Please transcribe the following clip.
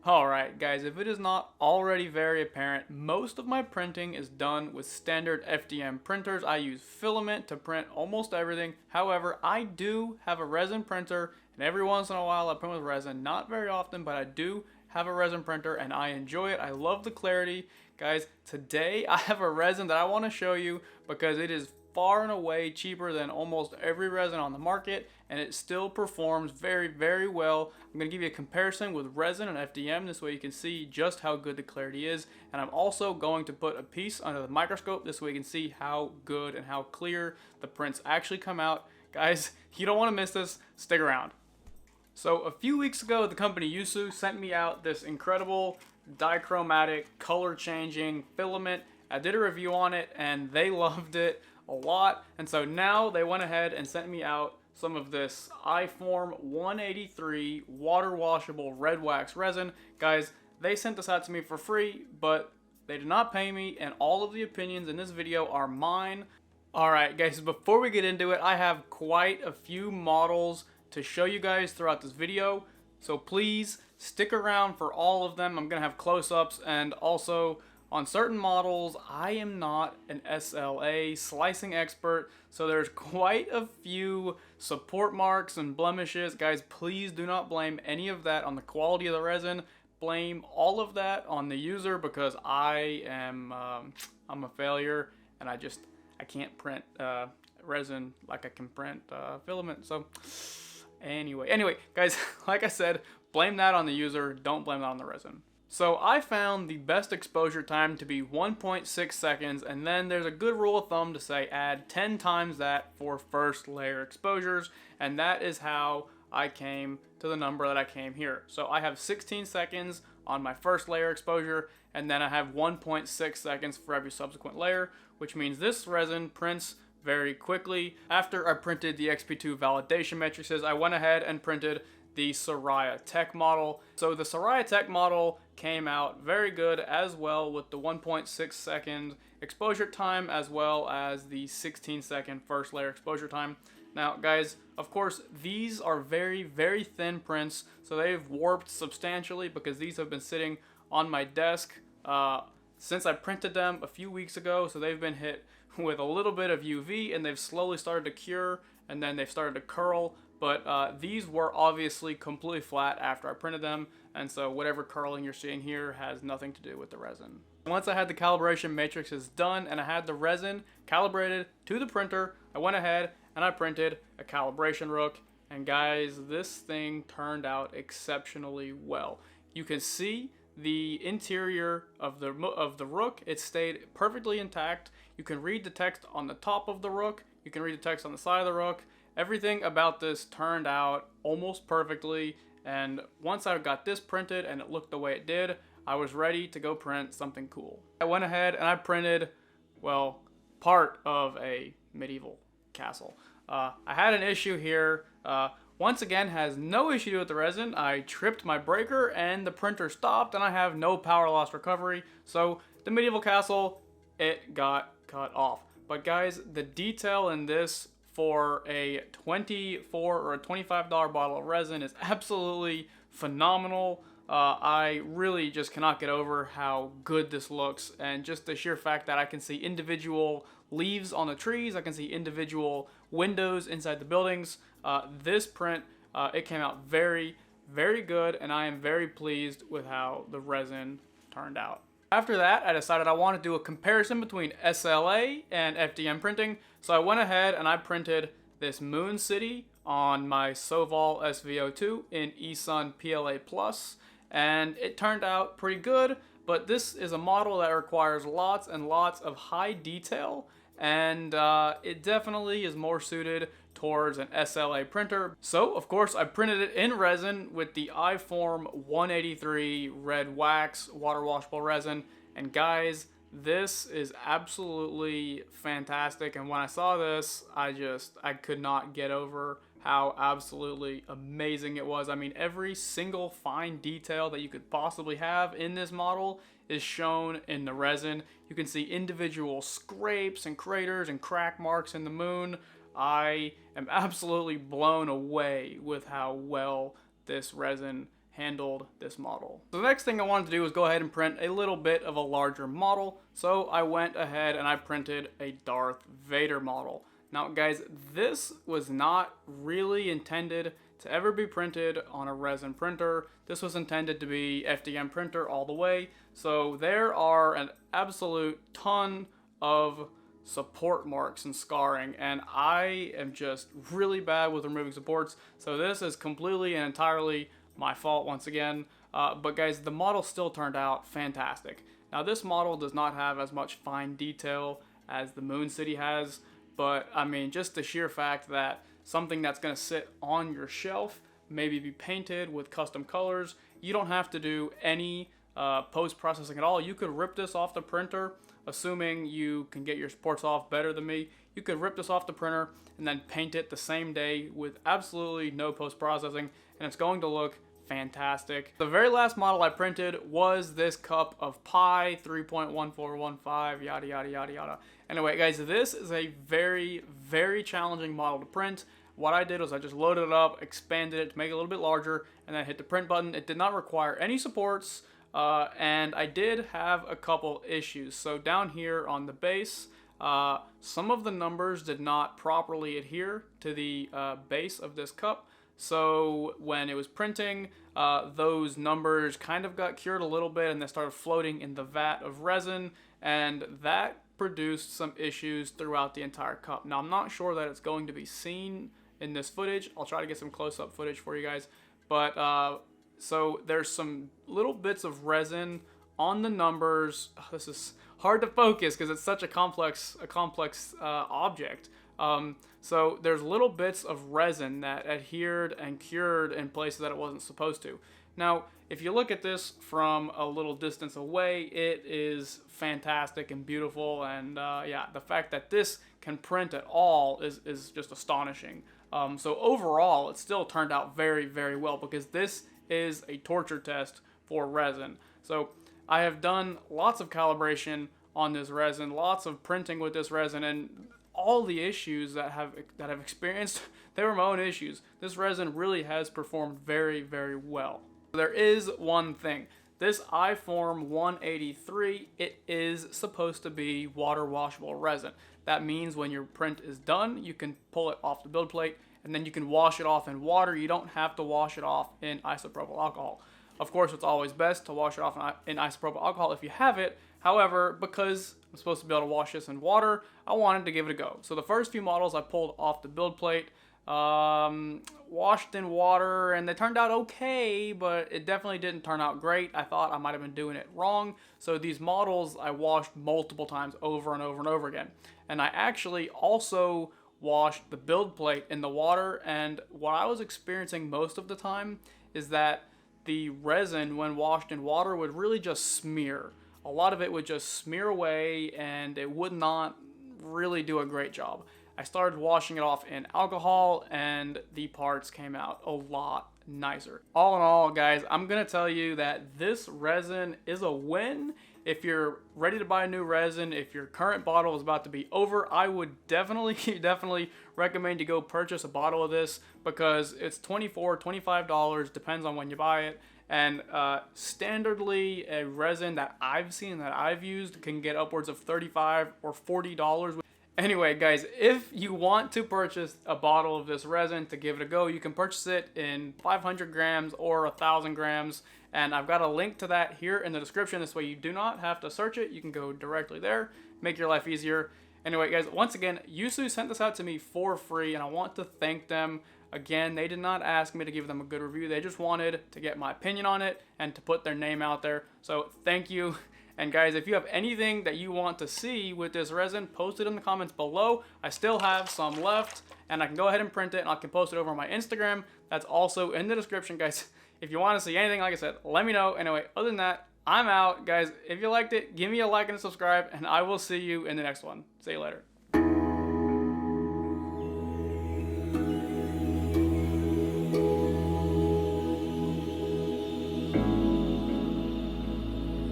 Alright guys, if it is not already very apparent, most of my printing is done with standard FDM printers. I use filament to print almost everything. However, I do have a resin printer, and every once in a while I print with resin. Not very often, but I do have a resin printer and I enjoy it. I love the clarity. Guys, today I have a resin that I want to show you because it is far and away cheaper than almost every resin on the market, and it still performs very, very well. I'm going to give you a comparison with resin and FDM. This way you can see just how good the clarity is, and I'm also going to put a piece under the microscope. This way you can see how good and how clear the prints actually come out. Guys, you don't want to miss this. Stick around. So a few weeks ago, the company Yousu sent me out this incredible dichromatic color changing filament. I did a review on it and they loved it a lot, and so now they went ahead and sent me out some of this iForm 183 water washable red wax resin. Guys, they sent this out to me for free, but they did not pay me, and all of the opinions in this video are mine. Alright guys, before we get into it, I have quite a few models to show you guys throughout this video, so please stick around for all of them. I'm gonna have close-ups, and also on certain models, I am not an SLA slicing expert, so there's quite a few support marks and blemishes. Guys, please do not blame any of that on the quality of the resin. Blame all of that on the user, because I'm a failure, and I can't print resin like I can print filament. So anyway, guys, like I said, blame that on the user. Don't blame that on the resin. So I found the best exposure time to be 1.6 seconds, and then there's a good rule of thumb to say add 10 times that for first layer exposures, and that is how I came to the number that I came here. So I have 16 seconds on my first layer exposure, and then I have 1.6 seconds for every subsequent layer, which means this resin prints very quickly. After I printed the XP2 validation matrices, I went ahead and printed the Soraya Tech model. So the Soraya Tech model came out very good as well, with the 1.6 second exposure time as well as the 16-second first layer exposure time. Now guys, of course these are very, very thin prints, so they've warped substantially because these have been sitting on my desk since I printed them a few weeks ago. So they've been hit with a little bit of UV, and they've slowly started to cure, and then they've started to curl. But these were obviously completely flat after I printed them, and so whatever curling you're seeing here has nothing to do with the resin. Once I had the calibration matrices done and I had the resin calibrated to the printer, I went ahead and I printed a Calibration Rook, and guys, this thing turned out exceptionally well. You can see the interior of the Rook. It stayed perfectly intact. You can read the text on the top of the Rook. You can read the text on the side of the Rook. Everything about this turned out almost perfectly, and once I got this printed and it looked the way it did, I was ready to go print something cool. I went ahead and I printed, well, part of a medieval castle. I had an issue here. Once again, has no issue to do with the resin. I tripped my breaker and the printer stopped, and I have no power loss recovery. So the medieval castle, it got cut off. But guys, the detail in this for a $24 or a $25 bottle of resin is absolutely phenomenal. I really just cannot get over how good this looks, and just the sheer fact that I can see individual leaves on the trees, I can see individual windows inside the buildings. This print, it came out very, very good, and I am very pleased with how the resin turned out. After that, I decided I want to do a comparison between SLA and FDM printing, so I went ahead and I printed this Moon City on my Soval SVO2 in eSun PLA+, and it turned out pretty good, but this is a model that requires lots and lots of high detail, and it definitely is more suited towards an SLA printer. So of course I printed it in resin with the iForm 183 red wax water washable resin, and guys, this is absolutely fantastic. And when I saw this, I could not get over how absolutely amazing it was. I mean, every single fine detail that you could possibly have in this model is shown in the resin. You can see individual scrapes and craters and crack marks in the moon. I am absolutely blown away with how well this resin handled this model. So the next thing I wanted to do was go ahead and print a little bit of a larger model. So I went ahead and I printed a Darth Vader model. Now guys, this was not really intended to ever be printed on a resin printer. This was intended to be FDM printer all the way. So there are an absolute ton of support marks and scarring, and I am just really bad with removing supports. So this is completely and entirely my fault once again. But guys, the model still turned out fantastic. Now this model does not have as much fine detail as the Moon City has, but I mean, just the sheer fact that something that's going to sit on your shelf, maybe be painted with custom colors, you don't have to do any post-processing at all. You could rip this off the printer, assuming you can get your supports off better than me. You could rip this off the printer and then paint it the same day with absolutely no post-processing, and it's going to look fantastic. The very last model I printed was this cup of pie, 3.1415, yada yada yada yada. Anyway guys, this is a very, very challenging model to print. What I did was I just loaded it up, expanded it to make it a little bit larger, and then hit the print button. It did not require any supports, and I did have a couple issues. So down here on the base, some of the numbers did not properly adhere to the base of this cup. So when it was printing, those numbers kind of got cured a little bit and they started floating in the vat of resin, and that produced some issues throughout the entire cup. Now I'm not sure that it's going to be seen in this footage. I'll try to get some close-up footage for you guys. But so there's some little bits of resin on the numbers. This is hard to focus because it's such a complex object. So there's little bits of resin that adhered and cured in places that it wasn't supposed to. Now, if you look at this from a little distance away, it is fantastic and beautiful, and yeah, the fact that this can print at all is just astonishing. So overall, it still turned out very, very well because this is a torture test for resin. So I have done lots of calibration on this resin, lots of printing with this resin, and all the issues that I've experienced, they were my own issues. This resin really has performed very, very well. There is one thing. This iForm 183, it is supposed to be water washable resin. That means when your print is done, you can pull it off the build plate and then you can wash it off in water. You don't have to wash it off in isopropyl alcohol. Of course, it's always best to wash it off in isopropyl alcohol if you have it. However, because I'm supposed to be able to wash this in water, I wanted to give it a go. So the first few models I pulled off the build plate, washed in water, and they turned out okay, but it definitely didn't turn out great. I thought I might have been doing it wrong. So these models I washed multiple times over and over and over again. And I actually also washed the build plate in the water, and what I was experiencing most of the time is that the resin, when washed in water, would really just smear. A lot of it would just smear away and it would not really do a great job. I started washing it off in alcohol and the parts came out a lot nicer. All in all, guys, I'm gonna tell you that this resin is a win. If you're ready to buy a new resin, if your current bottle is about to be over, I would definitely recommend you go purchase a bottle of this because it's $24, $25, depends on when you buy it. And standardly, a resin that I've seen, that I've used, can get upwards of $35 or $40. Anyway, guys, if you want to purchase a bottle of this resin to give it a go, you can purchase it in 500 grams or 1,000 grams. And I've got a link to that here in the description. This way you do not have to search it. You can go directly there, make your life easier. Anyway, guys, once again, Yousu sent this out to me for free, and I want to thank them. Again, they did not ask me to give them a good review. They just wanted to get my opinion on it and to put their name out there. So thank you. And guys, if you have anything that you want to see with this resin, post it in the comments below. I still have some left, and I can go ahead and print it, and I can post it over on my Instagram. That's also in the description, guys. If you want to see anything, like I said, let me know. Anyway, other than that, I'm out. Guys, if you liked it, give me a like and a subscribe, and I will see you in the next one. See you later.